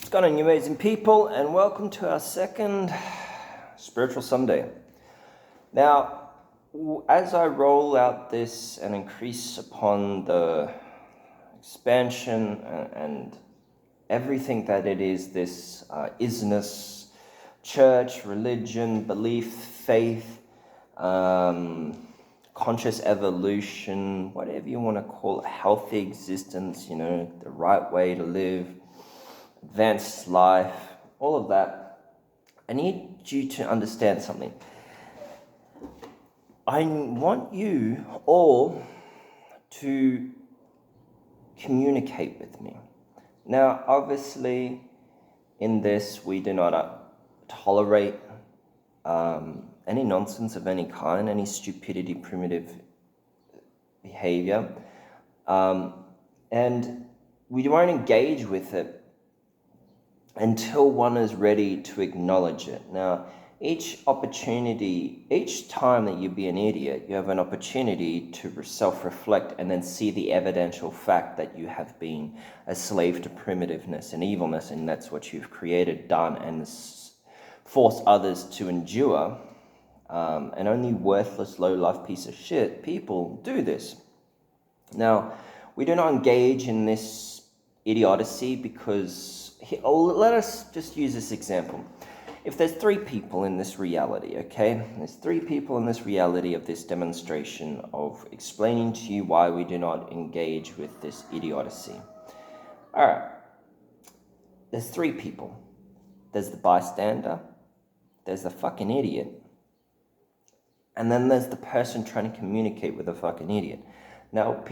What's going on, you amazing people, and welcome to our second Spiritual Sunday. Now, as I roll out this and increase upon the expansion and everything that it is, this Isness, church, religion, belief, faith, conscious evolution, whatever you want to call it, healthy existence, the right way to live, advanced life, all of that, I need you to understand something. I want you all to communicate with me. Now, obviously, in this, we do not tolerate any nonsense of any kind, any stupidity, primitive behavior, and we won't engage with it until one is ready to acknowledge it. Now, each time that you be an idiot, you have an opportunity to self-reflect and then see the evidential fact that you have been a slave to primitiveness and evilness, and that's what you've created, done, and forced others to endure. And only worthless, low-life piece of shit people do this. Now, we do not engage in this idiocy because let us just use this example. If there's three people in this reality, okay? There's three people in this reality of this demonstration of explaining to you why we do not engage with this idiocy. All right. There's three people. There's the bystander. There's the fucking idiot. And then there's the person trying to communicate with a fucking idiot. Now,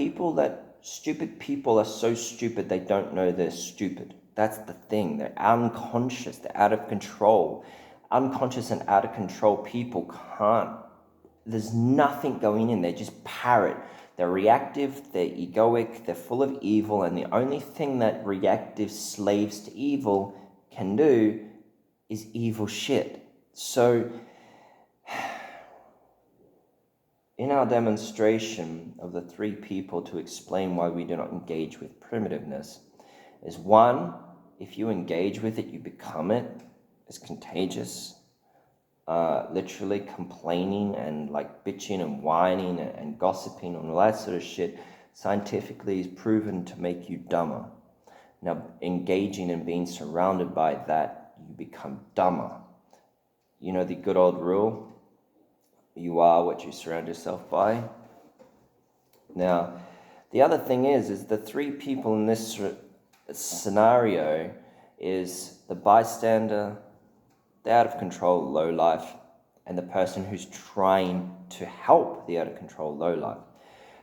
stupid people are so stupid they don't know they're stupid. That's the thing. They're unconscious. They're out of control. Unconscious and out of control people there's nothing going in. They're just parrot. They're reactive. They're egoic. They're full of evil. And the only thing that reactive slaves to evil can do is evil shit. So, in our demonstration of the three people to explain why we do not engage with primitiveness is one, if you engage with it, you become it. It's contagious. Literally complaining and like bitching and whining and gossiping and all that sort of shit scientifically is proven to make you dumber. Now, engaging and being surrounded by that, you become dumber. You know the good old rule? You are what you surround yourself by. Now, the other thing is the three people in this scenario is the bystander, the out of control low life, and the person who's trying to help the out of control low life.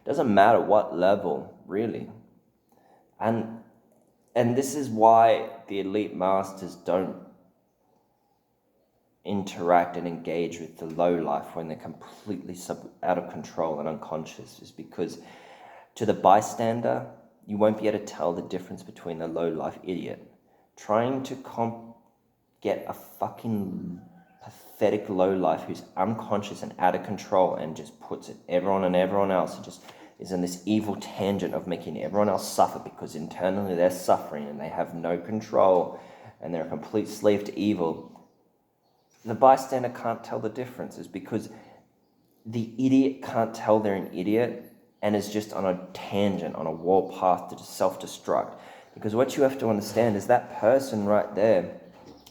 Doesn't matter what level, really. And this is why the elite masters don't interact and engage with the low life when they're completely out of control and unconscious, is because to the bystander, you won't be able to tell the difference between the low-life idiot trying to get a fucking pathetic low-life who's unconscious and out of control and just puts it everyone else and just is in this evil tangent of making everyone else suffer because internally they're suffering and they have no control and they're a complete slave to evil. The bystander can't tell the differences because the idiot can't tell they're an idiot and is just on a tangent, on a warpath to self-destruct. Because what you have to understand is that person right there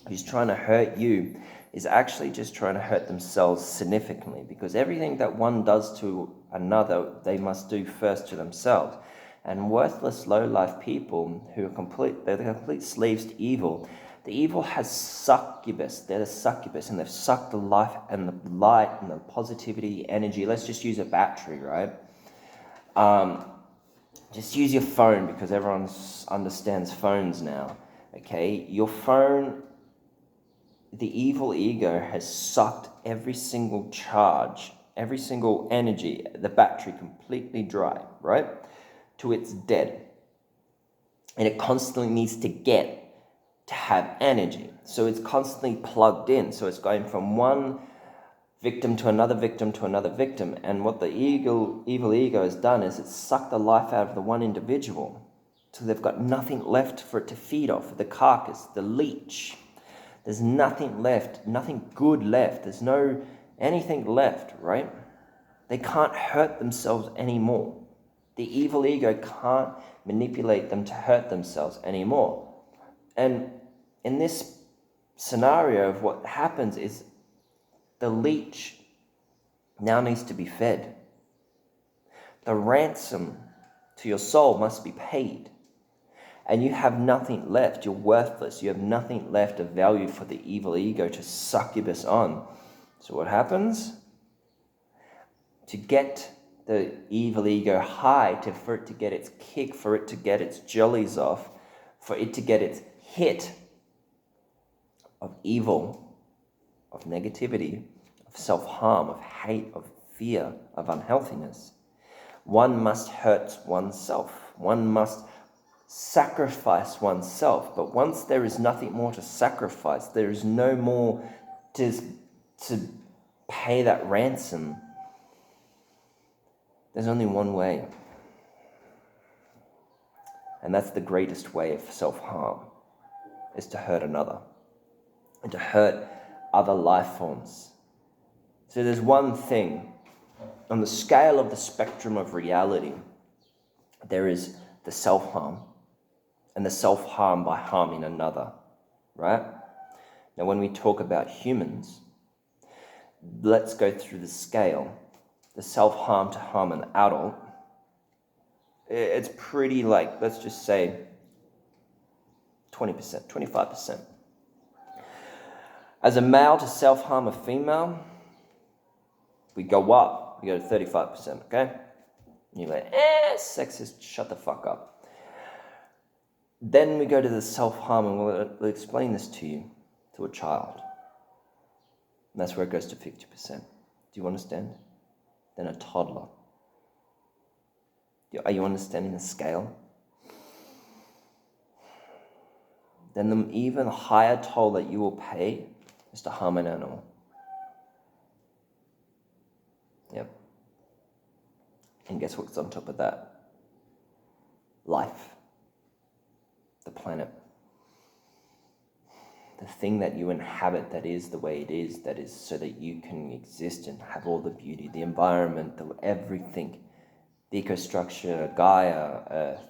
who's trying to hurt you is actually just trying to hurt themselves significantly, because everything that one does to another, they must do first to themselves. And worthless, low-life people who are they're the complete slaves to evil. The evil has succubus. They're the succubus, and they've sucked the life and the light and the positivity, energy. Let's just use a battery, right? Just use your phone because everyone understands phones now, okay? Your phone, the evil ego has sucked every single charge, every single energy, the battery completely dry, right? To its dead. And it constantly needs to have energy. So it's constantly plugged in. So it's going from one victim to another victim to another victim. And what the evil ego has done is it's sucked the life out of the one individual. So they've got nothing left for it to feed off. The carcass, the leech. There's nothing left, nothing good left. There's no anything left, right? They can't hurt themselves anymore. The evil ego can't manipulate them to hurt themselves anymore. And in this scenario of what happens is the leech now needs to be fed. The ransom to your soul must be paid. And you have nothing left. You're worthless. You have nothing left of value for the evil ego to succubus on. So what happens? To get the evil ego high, for it to get its kick, for it to get its jollies off, for it to get its hit of evil, of negativity, of self-harm, of hate, of fear, of unhealthiness, one must hurt oneself. One must sacrifice oneself. But once there is nothing more to sacrifice, there is no more to pay that ransom. There's only one way. And that's the greatest way of self-harm, is to hurt another. And to hurt other life forms. So there's one thing. On the scale of the spectrum of reality, there is the self-harm and the self-harm by harming another, right? Now, when we talk about humans, let's go through the scale. The self-harm to harm an adult, it's pretty like, let's just say 20%, 25%. As a male to self-harm a female, we go up. We go to 35%, okay? And you're like, sexist, shut the fuck up. Then we go to the self-harm, and we'll explain this to you, to a child. And that's where it goes to 50%. Do you understand? Then a toddler. Are you understanding the scale? Then the even higher toll that you will pay is to harm an animal. Yep. And guess what's on top of that? Life. The planet. The thing that you inhabit that is the way it is, that is so that you can exist and have all the beauty, the environment, everything, the ecostructure, Gaia, Earth.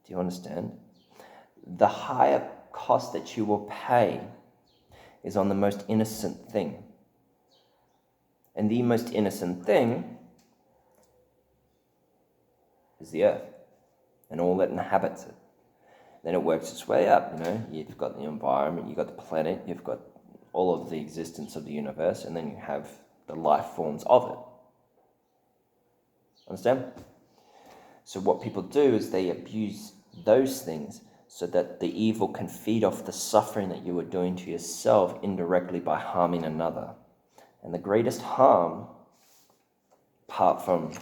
Do you understand? The higher cost that you will pay is on the most innocent thing. And the most innocent thing is the earth and all that inhabits it. Then it works its way up, You've got the environment, you've got the planet, you've got all of the existence of the universe, and then you have the life forms of it. Understand? So what people do is they abuse those things so that the evil can feed off the suffering that you are doing to yourself indirectly by harming another. And the greatest harm, apart from,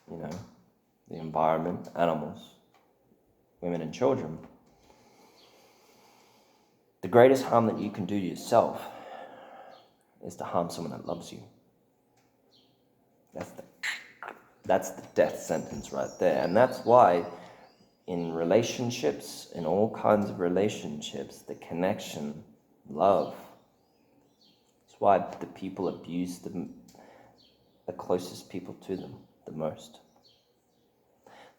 the environment, animals, women and children, the greatest harm that you can do to yourself is to harm someone that loves you. That's the death sentence right there. And that's why in relationships, in all kinds of relationships, the connection, love, that's why the people abuse the closest people to them the most.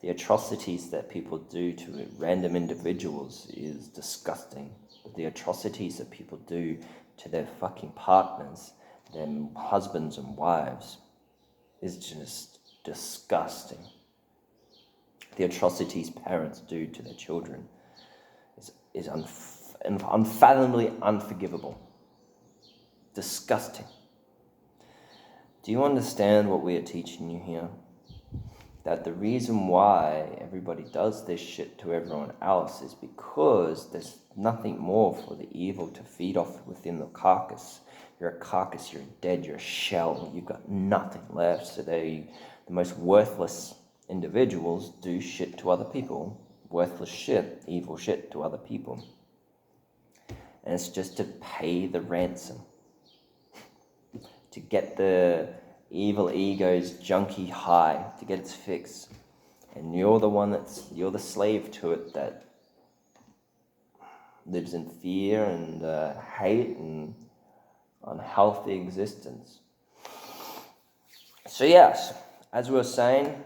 The atrocities that people do to random individuals is disgusting. But the atrocities that people do to their fucking partners, their husbands and wives, is just disgusting. The atrocities parents do to their children is unfathomably unforgivable. Disgusting. Do you understand what we are teaching you here? That the reason why everybody does this shit to everyone else is because there's nothing more for the evil to feed off within the carcass. You're a carcass, you're dead, you're a shell, you've got nothing left. So the most worthless individuals do shit to other people. Worthless shit, evil shit to other people. And it's just to pay the ransom. To get the evil ego's junkie high, to get its fix. And you're the slave to it that lives in fear and hate and unhealthy existence. So yes, as we were saying,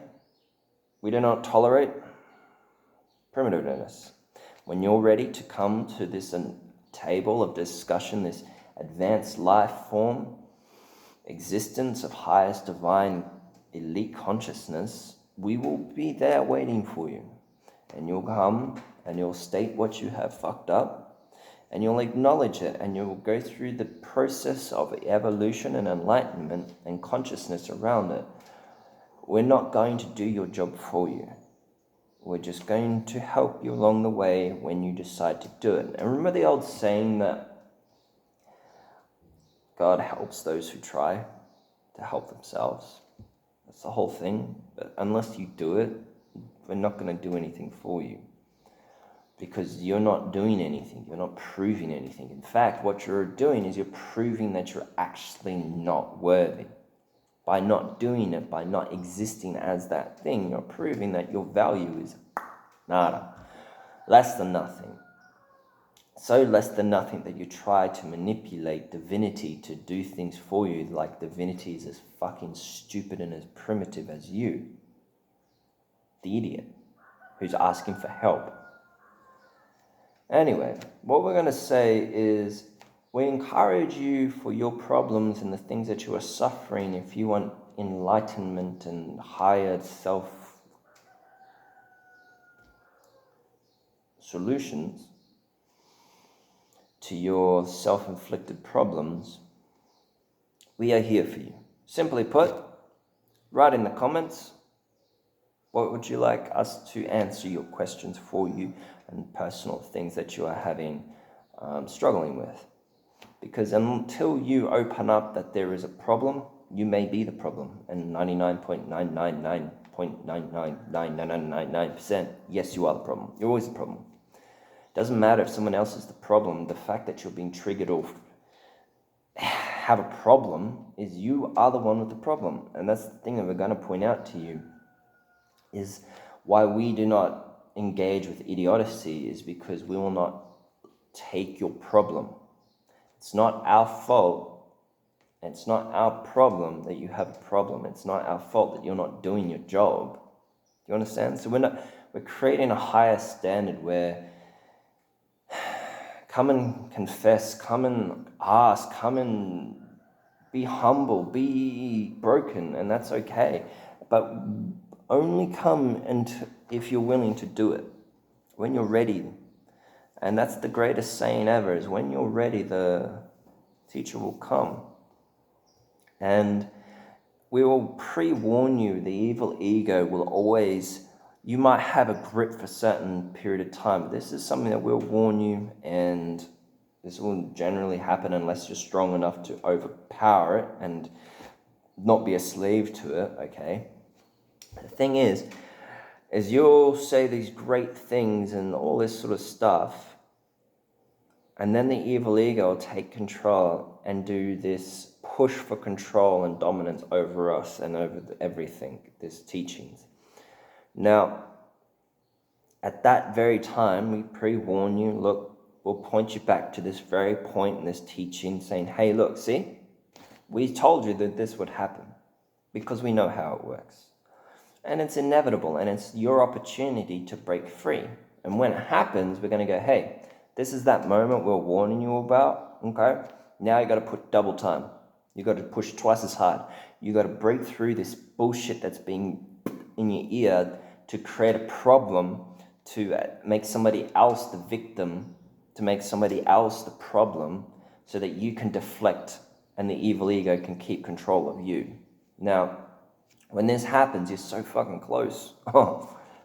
we do not tolerate primitiveness. When you're ready to come to this table of discussion, this advanced life form, existence of highest divine elite consciousness, we will be there waiting for you. And you'll come and you'll state what you have fucked up, and you'll acknowledge it, and you'll go through the process of evolution and enlightenment and consciousness around it. We're not going to do your job for you. We're just going to help you along the way when you decide to do it. And remember the old saying that God helps those who try to help themselves. That's the whole thing. But unless you do it, we're not going to do anything for you. Because you're not doing anything. You're not proving anything. In fact, what you're doing is you're proving that you're actually not worthy. By not doing it, by not existing as that thing, you're proving that your value is nada. Less than nothing. So less than nothing that you try to manipulate divinity to do things for you, like divinity is as fucking stupid and as primitive as you. The idiot who's asking for help. Anyway, what we're going to say is we encourage you for your problems and the things that you are suffering. If you want enlightenment and higher self solutions to your self-inflicted problems, we are here for you. Simply put, write in the comments, what would you like us to answer your questions for you and personal things that you are having, struggling with. Because until you open up that there is a problem, you may be the problem. And 99.999.9999999%, yes, you are the problem. You're always the problem. Doesn't matter if someone else is the problem. The fact that you're being triggered or have a problem is you are the one with the problem. And that's the thing that we're going to point out to you, is why we do not engage with idiocy, is because we will not take your problem. It's not our fault. It's not our problem that you have a problem. It's not our fault that you're not doing your job. Do you understand? So we're creating a higher standard where come and confess, come and ask, come and be humble, be broken, and that's okay. But only come if you're willing to do it, when you're ready. And that's the greatest saying ever, is when you're ready, the teacher will come. And we will pre-warn you, the evil ego will always, you might have a grip for a certain period of time, but this is something that we'll warn you, and this will generally happen unless you're strong enough to overpower it and not be a slave to it, okay? The thing is you'll say these great things and all this sort of stuff, and then the evil ego will take control and do this push for control and dominance over us and over everything, this teachings. Now, at that very time, we pre-warn you, look, we'll point you back to this very point in this teaching, saying, hey, look, see, we told you that this would happen because we know how it works. And it's inevitable, and it's your opportunity to break free. And when it happens, we're going to go, hey, this is that moment we're warning you about, okay? Now you got to put double time. You got to push twice as hard. You got to break through this bullshit that's being in your ear to create a problem, to make somebody else the victim, to make somebody else the problem, so that you can deflect and the evil ego can keep control of you. Now, when this happens, you're so fucking close.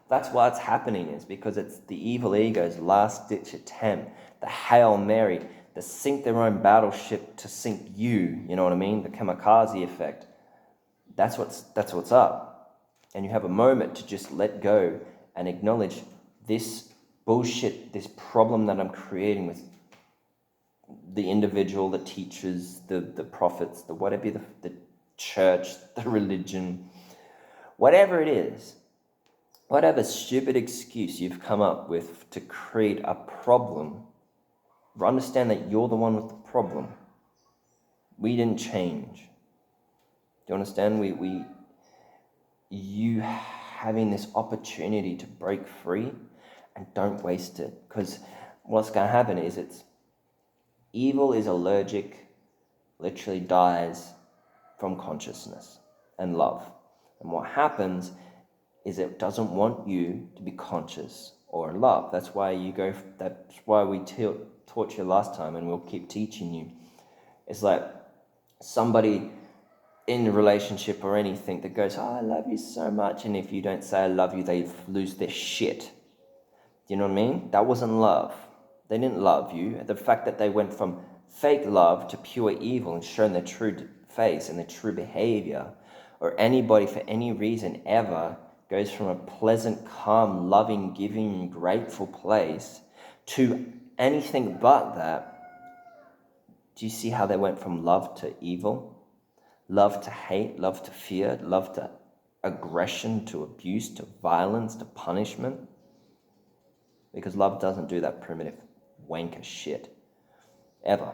That's why it's happening, is because it's the evil ego's last-ditch attempt, the Hail Mary, to sink their own battleship to sink you, you know what I mean? The kamikaze effect. That's what's up. And you have a moment to just let go and acknowledge this bullshit, this problem that I'm creating with the individual, the teachers, the prophets, the whatever, the church, the religion, whatever it is. whatever stupid excuse you've come up with to create a problem, understand that you're the one with the problem. We didn't change. Do you understand? You having this opportunity to break free, and don't waste it, because what's going to happen is evil is allergic, literally dies from consciousness and love. And what happens is it doesn't want you to be conscious or in love. That's why we taught you last time, and we'll keep teaching you. It's like somebody in a relationship or anything that goes, oh, I love you so much, and if you don't say I love you, they lose their shit. Do you know what I mean? That wasn't love. They didn't love you. The fact that they went from fake love to pure evil and shown their true face and their true behavior, or anybody for any reason ever goes from a pleasant, calm, loving, giving, grateful place to anything but that. Do you see how they went from love to evil? Love to hate, love to fear, love to aggression, to abuse, to violence, to punishment? Because love doesn't do that primitive wanker shit. Ever.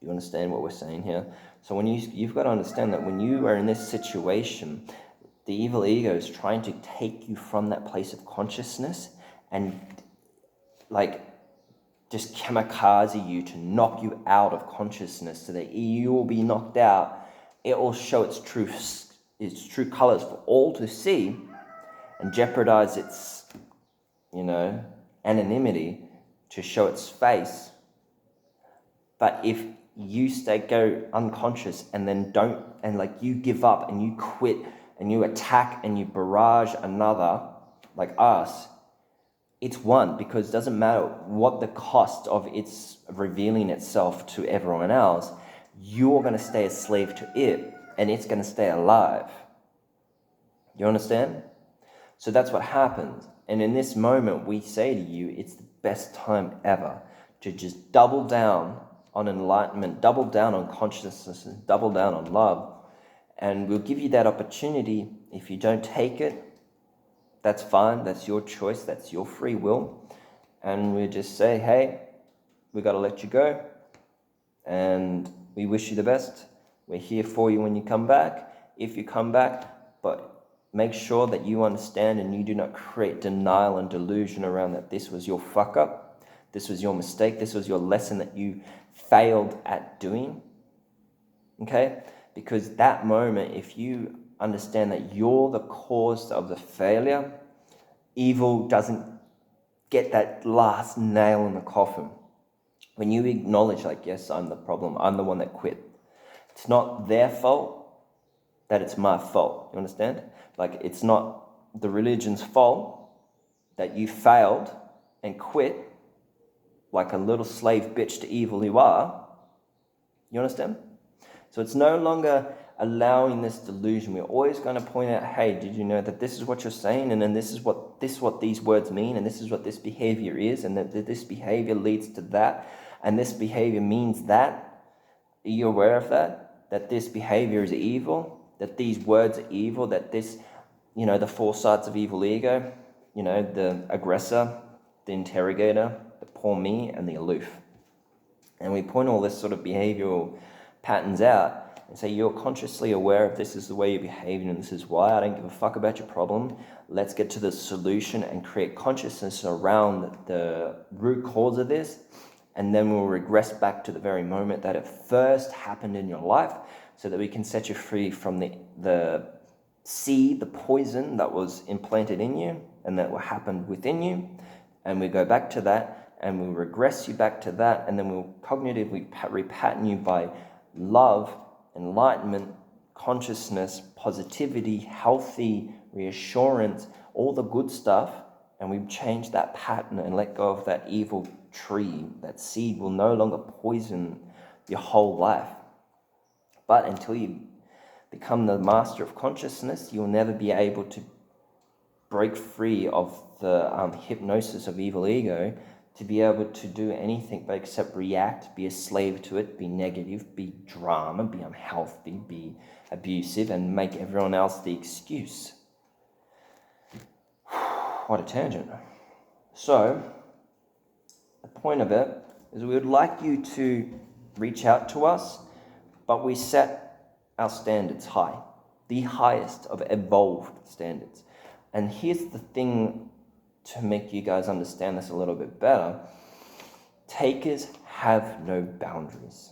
You understand what we're saying here? So when you've got to understand that when you are in this situation, the evil ego is trying to take you from that place of consciousness and just kamikaze you to knock you out of consciousness, so that you will be knocked out. It will show its true colors for all to see and jeopardize its, anonymity to show its face. But if you go unconscious and then you give up and you quit and you attack and you barrage another like us, it's one, because it doesn't matter what the cost of its revealing itself to everyone else, you're going to stay a slave to it, and it's going to stay alive. You understand? So that's what happens. And in this moment, we say to you, it's the best time ever to just double down on enlightenment, double down on consciousness, and double down on love. And we'll give you that opportunity. If you don't take it, that's fine. That's your choice. That's your free will. And we just say, hey, we got to let you go. And we wish you the best. We're here for you when you come back, if you come back. But make sure that you understand and you do not create denial and delusion around that this was your fuck up. This was your mistake. This was your lesson that you failed at doing. Okay? Because that moment, if you understand that you're the cause of the failure, evil doesn't get that last nail in the coffin. When you acknowledge, yes, I'm the problem, I'm the one that quit. It's not their fault that it's my fault. You understand? It's not the religion's fault that you failed and quit like a little slave bitch to evil you are. You understand? So it's no longer allowing this delusion. We're always going to point out, hey, did you know that this is what you're saying, and then this is what these words mean, and this is what this behavior is, and that this behavior leads to that, and this behavior means that. Are you aware of that? That this behavior is evil, that these words are evil, that this, the four sides of evil ego, the aggressor, the interrogator, the poor me, and the aloof. And we point all this sort of behavioral patterns out and say, you're consciously aware of this is the way you're behaving and this is why. I don't give a fuck about your problem. Let's get to the solution and create consciousness around the root cause of this, and then we'll regress back to the very moment that it first happened in your life, so that we can set you free from the seed, the poison that was implanted in you and that happened within you. And we go back to that and we'll regress you back to that, and then we'll cognitively repattern you by love, enlightenment, consciousness, positivity, healthy, reassurance, all the good stuff, and we change that pattern and let go of that evil tree. That seed will no longer poison your whole life. But until you become the master of consciousness, you'll never be able to break free of the hypnosis of evil ego, to be able to do anything but except react, be a slave to it, be negative, be drama, be unhealthy, be abusive, and make everyone else the excuse. What a tangent. So, the point of it is we would like you to reach out to us, but we set our standards high, the highest of evolved standards. And here's the thing to make you guys understand this a little bit better. Takers have no boundaries.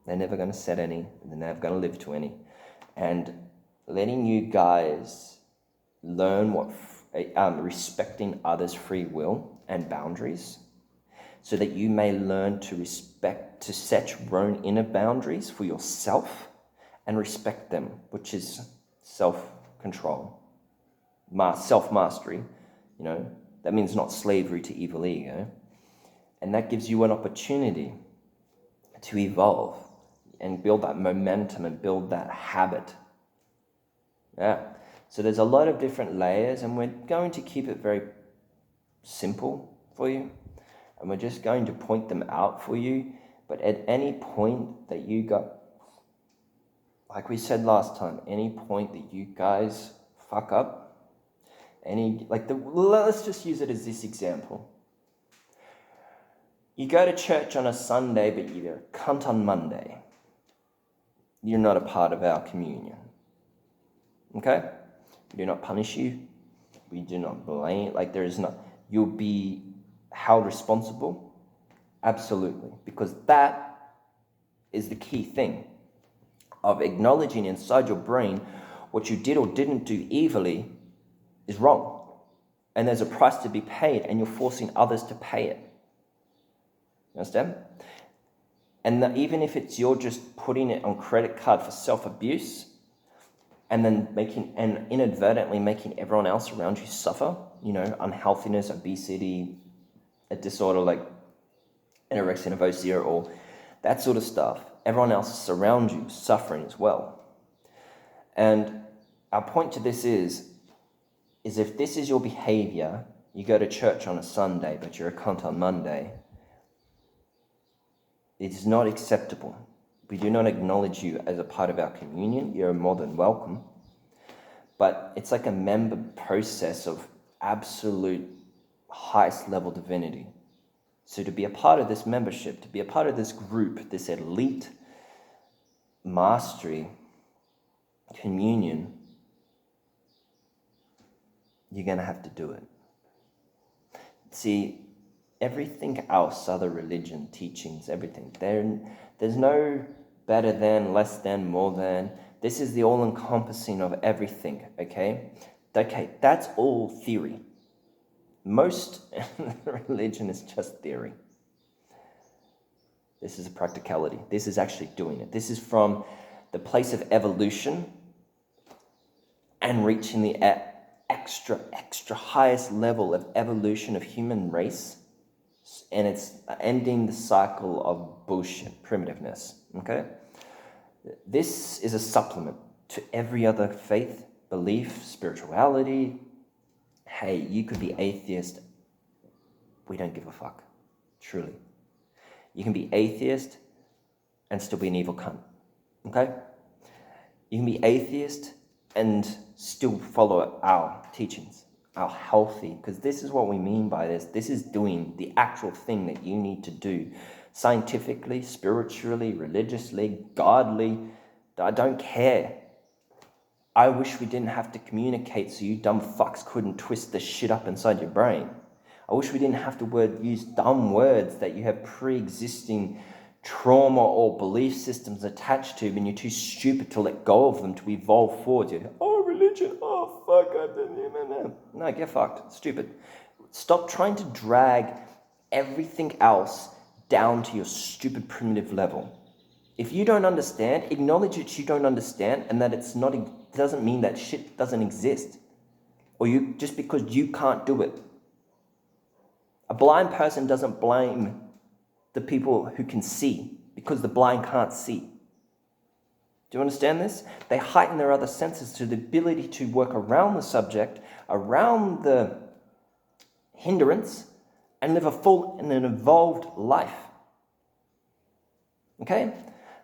They're never going to set any, they're never going to live to any. And letting you guys learn what respecting others' free will and boundaries, so that you may learn to set your own inner boundaries for yourself and respect them, which is self-control, self-mastery. That means not slavery to evil ego. And that gives you an opportunity to evolve and build that momentum and build that habit. Yeah. So there's a lot of different layers, and we're going to keep it very simple for you. And we're just going to point them out for you. But at any point that you got, like we said last time, any point that you guys fuck up, let's just use it as this example. You go to church on a Sunday, but you're a cunt on Monday. You're not a part of our communion. Okay? We do not punish you. We do not blame. You'll be held responsible. Absolutely. Because that is the key thing of acknowledging inside your brain what you did or didn't do evilly is wrong. And there's a price to be paid, and you're forcing others to pay it. You understand? And that even if you're just putting it on credit card for self-abuse, and then inadvertently making everyone else around you suffer, unhealthiness, obesity, a disorder like anorexia nervosa, or that sort of stuff, everyone else around you suffering as well. And our point to this is if this is your behavior, you go to church on a Sunday, but you're a cunt on Monday, it is not acceptable. We do not acknowledge you as a part of our communion. You're more than welcome. But it's like a member process of absolute highest level divinity. So to be a part of this membership, to be a part of this group, this elite mastery communion, you're going to have to do it. See, everything else, other religion, teachings, everything, there's no better than, less than, more than. This is the all-encompassing of everything, okay? Okay, that's all theory. Most religion is just theory. This is a practicality. This is actually doing it. This is from the place of evolution and reaching the extra highest level of evolution of human race, and it's ending the cycle of bullshit, primitiveness, okay? This is a supplement to every other faith, belief, spirituality. Hey, you could be atheist. We don't give a fuck, truly. You can be atheist and still be an evil cunt, okay? You can be atheist and still follow our teachings, our healthy, because this is what we mean by this. This is doing the actual thing that you need to do scientifically, spiritually, religiously, godly. I don't care. I wish we didn't have to communicate so you dumb fucks couldn't twist the shit up inside your brain. I wish we didn't have to use dumb words that you have pre-existing trauma or belief systems attached to, and you're too stupid to let go of them to evolve forward. Religion, fuck. No, get fucked. Stupid. Stop trying to drag everything else down to your stupid primitive level. If you don't understand, acknowledge that you don't understand, and that it doesn't mean that shit doesn't exist. Or just because you can't do it. A blind person doesn't blame the people who can see, because the blind can't see. Do you understand this? They heighten their other senses to the ability to work around the subject, around the hindrance, and live a full and an evolved life. Okay?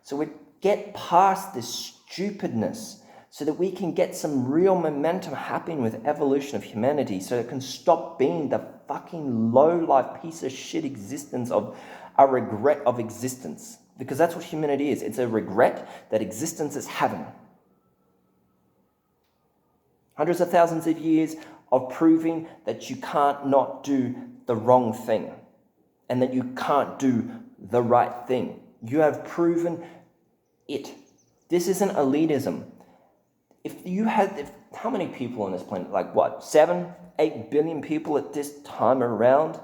So we get past this stupidness so that we can get some real momentum happening with evolution of humanity, so it can stop being the fucking low-life piece of shit existence of a regret of existence. Because that's what humanity is. It's a regret that existence is having. Hundreds of thousands of years of proving that you can't not do the wrong thing and that you can't do the right thing. You have proven it. This isn't elitism. How many people on this planet? Like what? 7, 8 billion people at this time around?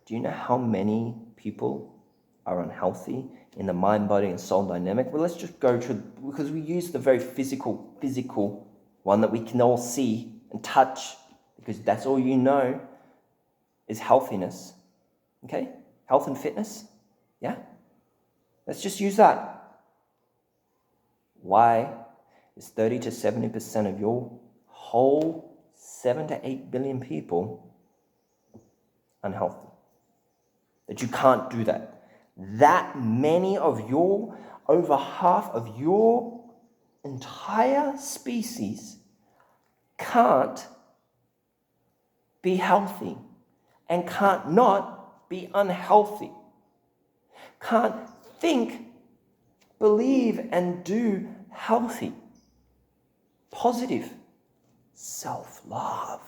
Do you know how many people are unhealthy in the mind, body, and soul dynamic? Well, let's just go to, because we use the very physical one that we can all see and touch, because that's all you know is healthiness. Okay? Health and fitness. Yeah? Let's just use that. Why is 30 to 70% of your whole 7 to 8 billion people unhealthy? That you can't do that. That many of your, over half of your entire species can't be healthy and can't not be unhealthy. Can't think, believe, and do healthy, positive self-love.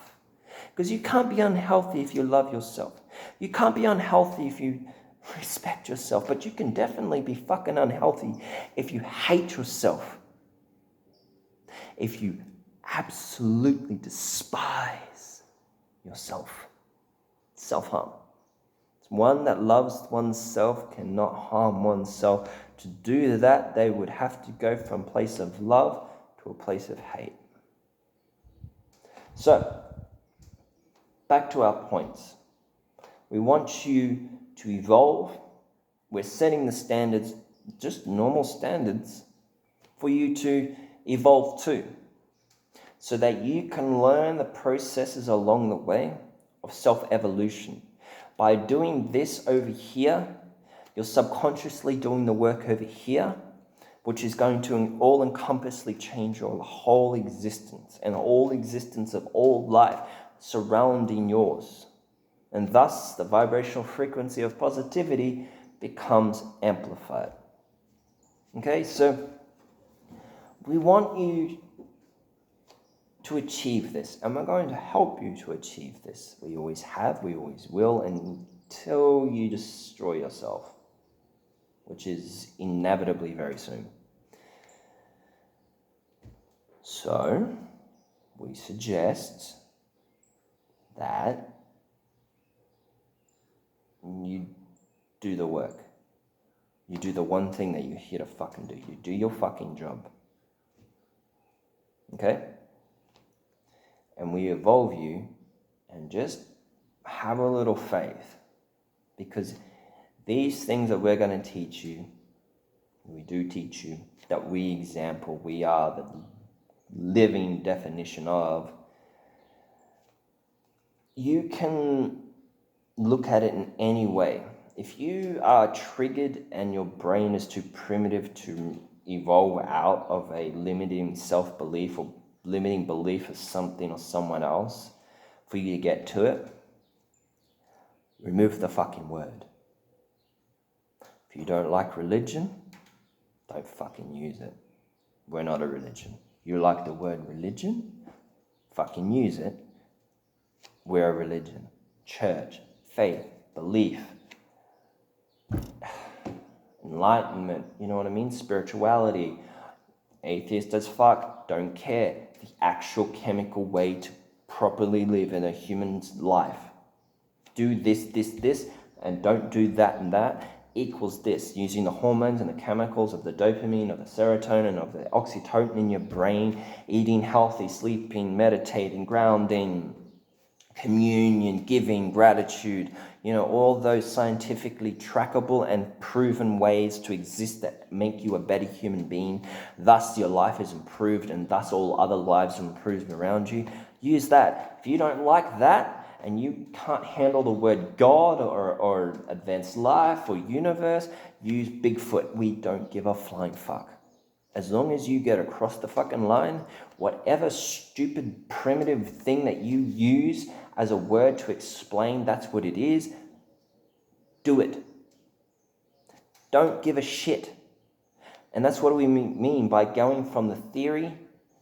Because you can't be unhealthy if you love yourself. You can't be unhealthy if you respect yourself. But you can definitely be fucking unhealthy if you hate yourself. If you absolutely despise yourself. Self-harm. One that loves oneself cannot harm oneself. To do that, they would have to go from a place of love to a place of hate. So, back to our points. We want you to evolve. We're setting the standards, just normal standards, for you to evolve to, so that you can learn the processes along the way of self-evolution. By doing this over here, you're subconsciously doing the work over here, which is going to all-encompassingly change your whole existence and all existence of all life surrounding yours. And thus, the vibrational frequency of positivity becomes amplified. Okay, so we want you to achieve this, and we're going to help you to achieve this. We always have, we always will, until you destroy yourself, which is inevitably very soon. So, we suggest that you do the work. You do the one thing that you're here to fucking do. You do your fucking job. Okay? And we evolve you, and just have a little faith, because these things that we're going to teach you, we do teach you, that we are the living definition of, you can look at it in any way. If you are triggered and your brain is too primitive to evolve out of a limiting self-belief or limiting belief of something or someone else for you to get to it, remove the fucking word. If you don't like religion, don't fucking use it. We're not a religion. You like the word religion? Fucking use it. We're a religion. Church, faith, belief, enlightenment, you know what I mean? Spirituality. Atheist as fuck, don't care. The actual chemical way to properly live in a human's life. Do this, and don't do that and that equals this. Using the hormones and the chemicals of the dopamine, of the serotonin, of the oxytocin in your brain, eating healthy, sleeping, meditating, grounding, communion, giving, gratitude, all those scientifically trackable and proven ways to exist that make you a better human being. Thus, your life is improved, and thus all other lives are improved around you. Use that. If you don't like that, and you can't handle the word God or advanced life or universe, use Bigfoot. We don't give a flying fuck. As long as you get across the fucking line, whatever stupid primitive thing that you use as a word to explain that's what it is, do it. Don't give a shit. And that's what we mean by going from the theory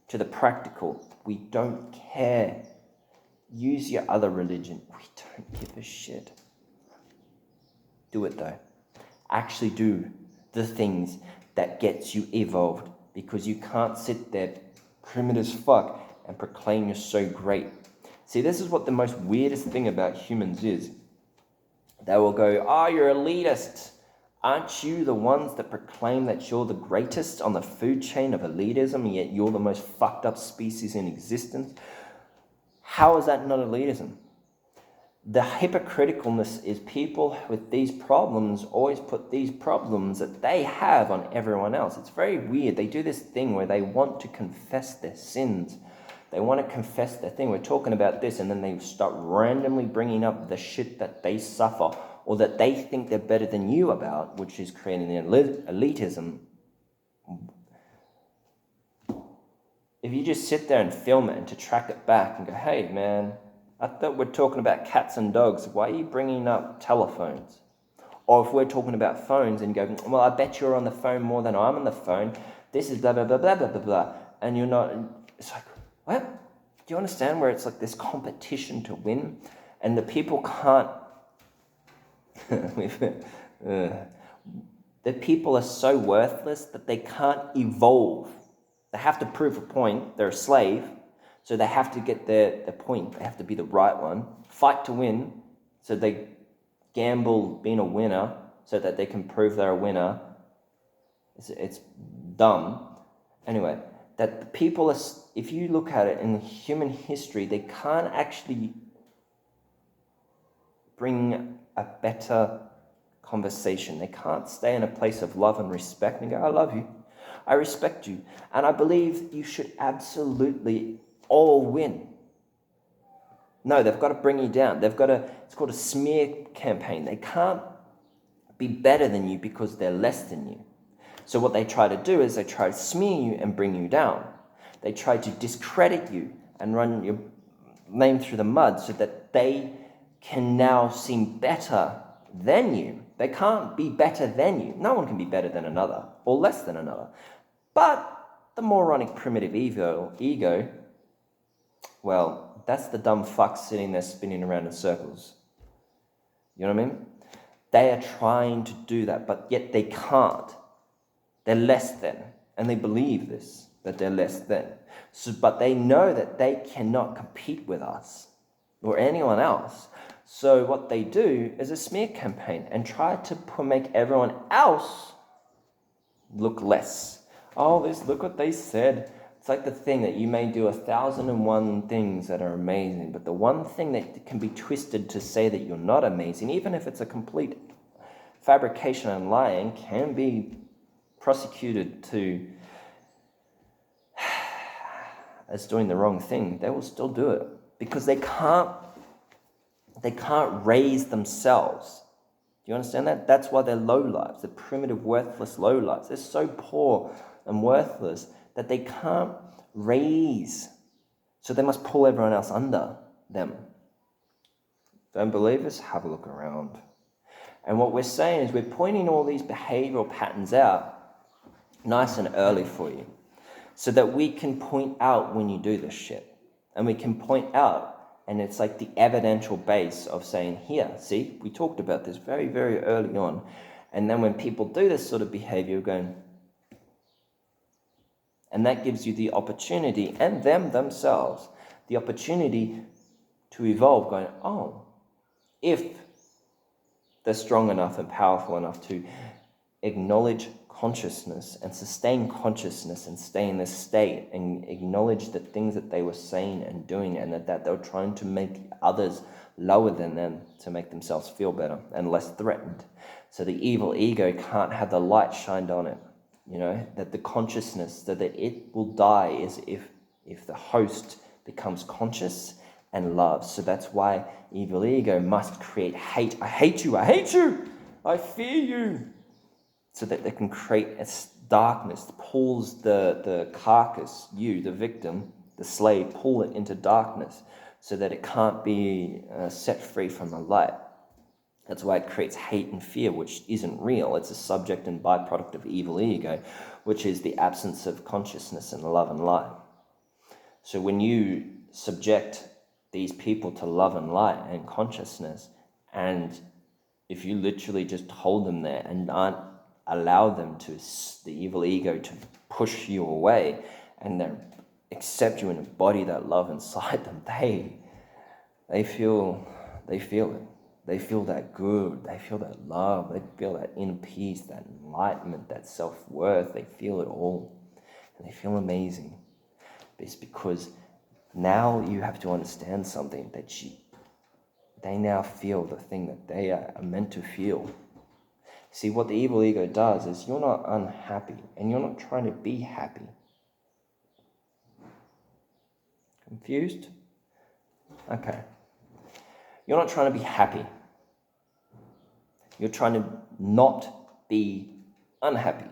to the practical. We don't care. Use your other religion. We don't give a shit. Do it though. Actually do the things that gets you evolved, because you can't sit there primitive as fuck and proclaim you're so great. See, this is what the most weirdest thing about humans is. They will go, oh, you're elitist. Aren't you the ones that proclaim that you're the greatest on the food chain of elitism, yet you're the most fucked up species in existence? How is that not elitism? The hypocriticalness is people with these problems always put these problems that they have on everyone else. It's very weird. They do this thing where they want to confess their sins. They want to confess their thing. We're talking about this, and then they start randomly bringing up the shit that they suffer or that they think they're better than you about, which is creating elitism. If you just sit there and film it and to track it back and go, hey, man, I thought we're talking about cats and dogs. Why are you bringing up telephones? Or if we're talking about phones and you go, well, I bet you're on the phone more than I'm on the phone. This is blah, blah, blah, blah, blah, blah, blah. And you're not, it's like, what? Do you understand where it's like this competition to win? And the people can't, the people are so worthless that they can't evolve. They have to prove a point. They're a slave. So they have to get their point. They have to be the right one. Fight to win. So they gamble being a winner so that they can prove they're a winner. It's dumb. Anyway, that the people are, if you look at it in human history, they can't actually bring a better conversation. They can't stay in a place of love and respect and go, I love you. I respect you. And I believe you should absolutely all win. No, they've got to bring you down. It's called a smear campaign. They can't be better than you because they're less than you. So what they try to do is they try to smear you and bring you down. They try to discredit you and run your name through the mud so that they can now seem better than you. They can't be better than you. No one can be better than another or less than another. But the moronic primitive ego, well, that's the dumb fuck sitting there spinning around in circles. You know what I mean? They are trying to do that, but yet they can't. They're less than. And they believe this, that they're less than. So, but they know that they cannot compete with us or anyone else. So what they do is a smear campaign and try to make everyone else look less. Oh, look what they said. It's like the thing that you may do 1,001 things that are amazing, but the one thing that can be twisted to say that you're not amazing, even if it's a complete fabrication and lying, can be prosecuted to as doing the wrong thing. They will still do it because they can't raise themselves. Do you understand that? That's why they're low lives. They're primitive, worthless low lives. They're so poor and worthless that they can't raise. So they must pull everyone else under them. Don't believe us? Have a look around. And what we're saying is we're pointing all these behavioral patterns out nice and early for you so that we can point out when you do this shit. And we can point out, and it's like the evidential base of saying, here, see, we talked about this very, very early on. And then when people do this sort of behavior, we're going, and that gives you the opportunity, and themselves, the opportunity to evolve, going, oh, if they're strong enough and powerful enough to acknowledge consciousness and sustain consciousness and stay in this state and acknowledge the things that they were saying and doing, and that they were trying to make others lower than them to make themselves feel better and less threatened. So the evil ego can't have the light shined on it. You know, that the consciousness, that it will die is if the host becomes conscious and loves. So that's why evil ego must create hate. I hate you, I fear you. So that they can create a darkness, pulls the carcass, you, the victim, the slave, pull it into darkness so that it can't be set free from the light. That's why it creates hate and fear, which isn't real. It's a subject and byproduct of evil ego, which is the absence of consciousness and love and light. So when you subject these people to love and light and consciousness, and if you literally just hold them there and aren't allow them to, the evil ego, to push you away and then accept you and embody that love inside them, they feel it. They feel that good. They feel that love. They feel that inner peace, that enlightenment, that self-worth. They feel it all. And they feel amazing. It's because now you have to understand something, that they now feel the thing that they are meant to feel. See, what the evil ego does is you're not unhappy and you're not trying to be happy. Confused? Okay. You're not trying to be happy. You're trying to not be unhappy.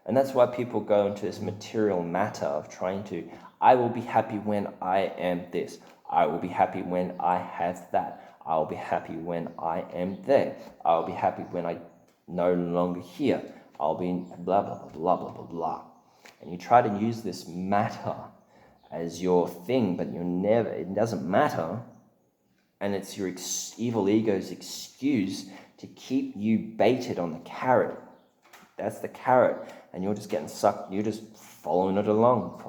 And that's why people go into this material matter of trying to, I will be happy when I am this. I will be happy when I have that. I will be happy when I am there. I will be happy when I no longer here. I'll be blah, blah, blah, blah, blah, blah, blah. And you try to use this matter as your thing, but it doesn't matter. And it's your evil ego's excuse to keep you baited on the carrot. That's the carrot. And you're just getting sucked. You're just following it along.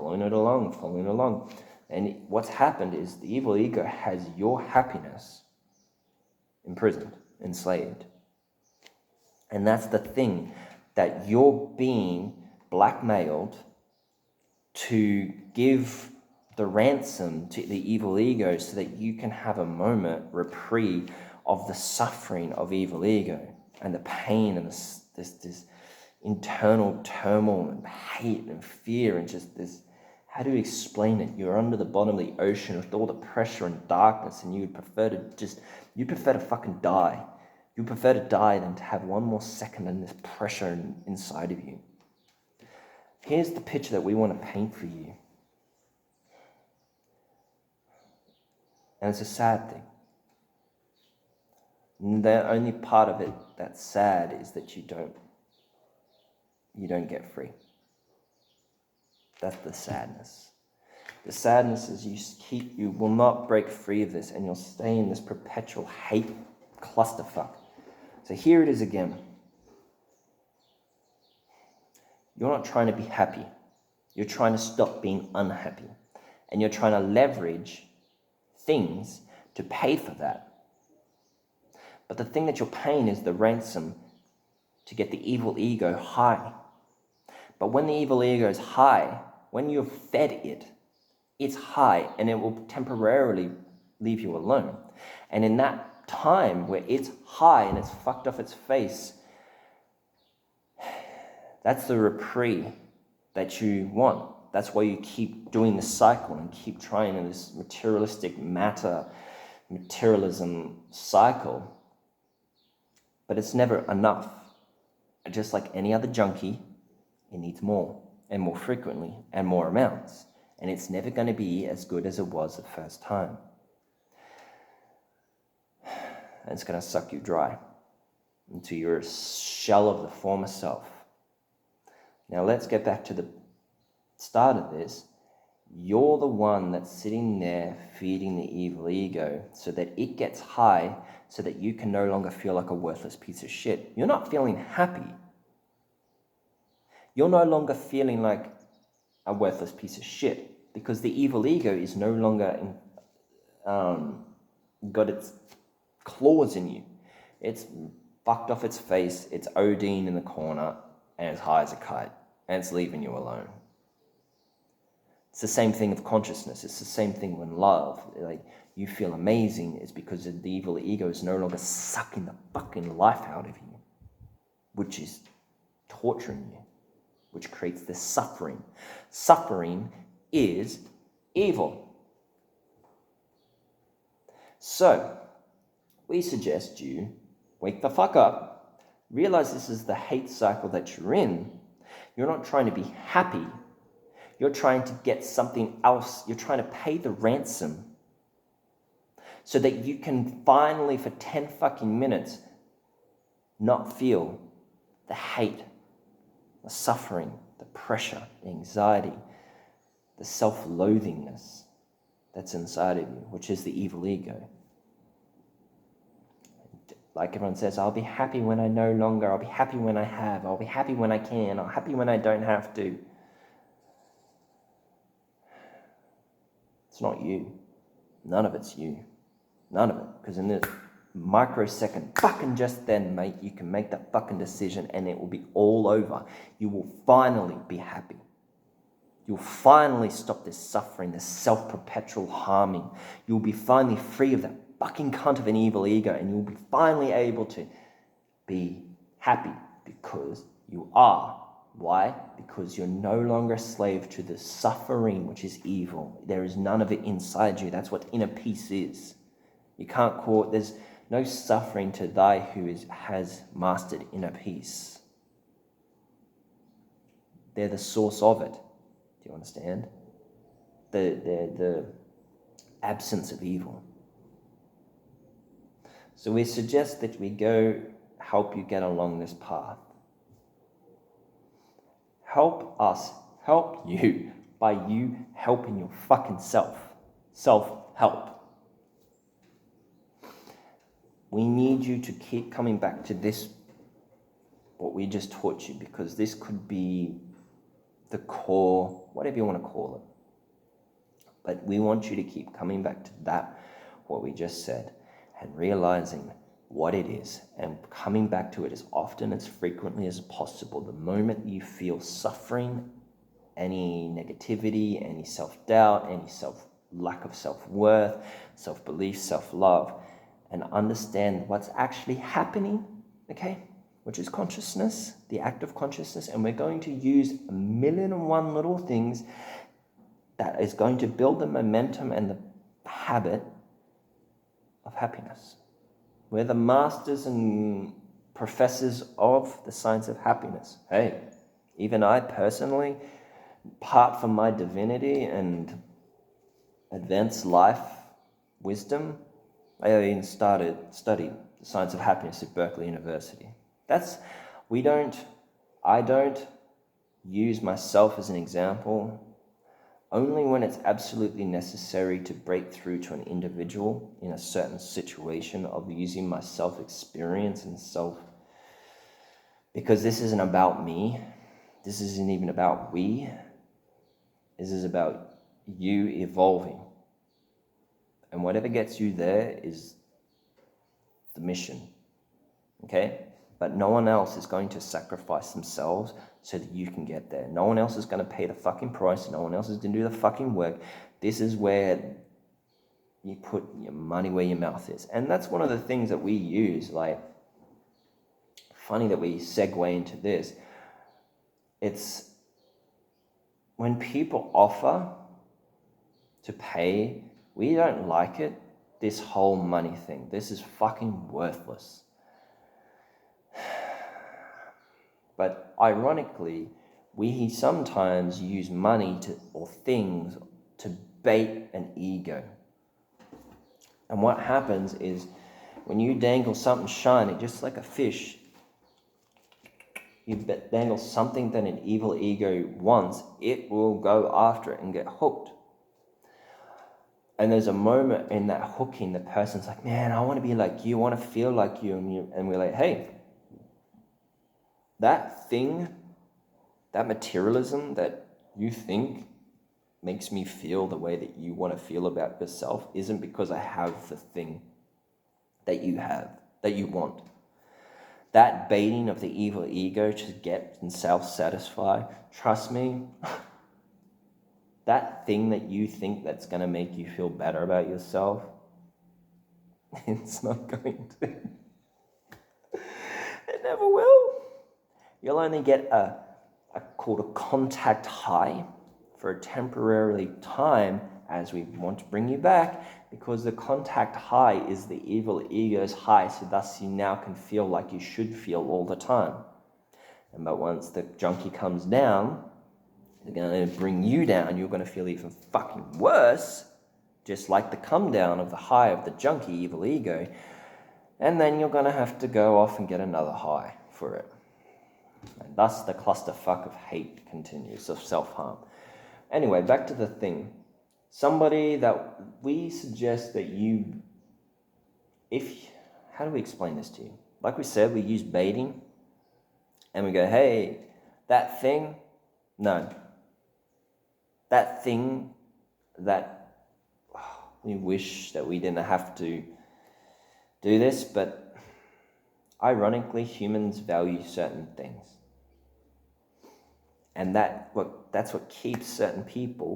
And what's happened is the evil ego has your happiness imprisoned, enslaved. And that's the thing, that you're being blackmailed to give the ransom to the evil ego so that you can have a moment reprieve of the suffering of evil ego and the pain and this internal turmoil and hate and fear and just this, how do you explain it? You're under the bottom of the ocean with all the pressure and darkness, and you'd prefer to fucking die. You prefer to die than to have one more second in this pressure inside of you. Here's the picture that we want to paint for you. And it's a sad thing. And the only part of it that's sad is that you don't get free. That's the sadness. The sadness is you will not break free of this, and you'll stay in this perpetual hate clusterfuck. So here it is again. You're not trying to be happy. You're trying to stop being unhappy. And you're trying to leverage things to pay for that. But the thing that you're paying is the ransom to get the evil ego high. But when the evil ego is high, when you've fed it, it's high and it will temporarily leave you alone. And in that time where it's high and it's fucked off its face, that's the reprieve that you want. That's why you keep doing this cycle and keep trying in this materialistic materialism cycle. But it's never enough. Just like any other junkie, it needs more and more frequently and more amounts. And it's never going to be as good as it was the first time. And it's going to suck you dry into your shell of the former self. Now let's get back to the start of this. You're the one that's sitting there feeding the evil ego so that it gets high, so that you can no longer feel like a worthless piece of shit. You're not feeling happy. You're no longer feeling like a worthless piece of shit because the evil ego is no longer got its claws in you. It's fucked off its face, it's ODing in the corner, and it's high as a kite, and it's leaving you alone. It's the same thing with consciousness. It's the same thing when love, like you feel amazing, is because the evil ego is no longer sucking the fucking life out of you, which is torturing you, which creates this suffering. Suffering is evil. So, we suggest you wake the fuck up, realize this is the hate cycle that you're in. You're not trying to be happy. You're trying to get something else. You're trying to pay the ransom so that you can finally, for 10 fucking minutes, not feel the hate, the suffering, the pressure, the anxiety, the self-loathingness that's inside of you, which is the evil ego. Like everyone says, I'll be happy when I no longer, I'll be happy when I have, I'll be happy when I can, I'll be happy when I don't have to. It's not you. None of it's you. None of it. Because in this microsecond, fucking just then, mate, you can make that fucking decision and it will be all over. You will finally be happy. You'll finally stop this suffering, this self-perpetual harming. You'll be finally free of that fucking cunt of an evil ego, and you'll be finally able to be happy because you are. Why? Because you're no longer a slave to the suffering, which is evil. There is none of it inside you. That's what inner peace is. You can't call it, there's no suffering to thy who has mastered inner peace. They're the source of it. Do you understand? The absence of evil. So we suggest that we go help you get along this path. Help us help you by you helping your fucking self. Self-help. We need you to keep coming back to this, what we just taught you, because this could be the core, whatever you want to call it. But we want you to keep coming back to that, what we just said, and realizing what it is and coming back to it as often, as frequently as possible. The moment you feel suffering, any negativity, any self-doubt, any lack of self-worth, self-belief, self-love, and understand what's actually happening, okay? Which is consciousness, the act of consciousness, and we're going to use 1,000,001 little things that is going to build the momentum and the habit of happiness. We're the masters and professors of the science of happiness. Hey, even I personally, apart from my divinity and advanced life wisdom, I even studied the science of happiness at Berkeley University. I don't use myself as an example only when it's absolutely necessary to break through to an individual in a certain situation of using my self-experience and because this isn't about me. This isn't even about we. This is about you evolving. And whatever gets you there is the mission, okay? But no one else is going to sacrifice themselves so that you can get there. No one else is going to pay the fucking price. No one else is going to do the fucking work. This is where you put your money where your mouth is. And that's one of the things that we use. Like, funny that we segue into this. It's when people offer to pay, we don't like it, this whole money thing. This is fucking worthless. But ironically, we sometimes use money or things to bait an ego. And what happens is when you dangle something shiny, just like a fish, you dangle something that an evil ego wants, it will go after it and get hooked. And there's a moment in that hooking, the person's like, man, I want to be like you, I want to feel like you. And we're like, hey, that thing, that materialism that you think makes me feel the way that you want to feel about yourself isn't because I have the thing that you have, that you want. That baiting of the evil ego to get and self-satisfy, trust me, that thing that you think that's going to make you feel better about yourself, it's not going to. It never will. You'll only get called a contact high for a temporary time as we want to bring you back, because the contact high is the evil ego's high, so thus you now can feel like you should feel all the time. But once the junkie comes down, they're going to bring you down. You're going to feel even fucking worse, just like the come down of the high of the junkie, evil ego. And then you're going to have to go off and get another high for it. And thus the clusterfuck of hate continues, of self-harm. Anyway, back to the thing. Somebody that we suggest that you, how do we explain this to you? Like we said, we use baiting. And we go, hey, that thing, no. That thing that we wish that we didn't have to do this, but ironically, humans value certain things. And that's what keeps certain people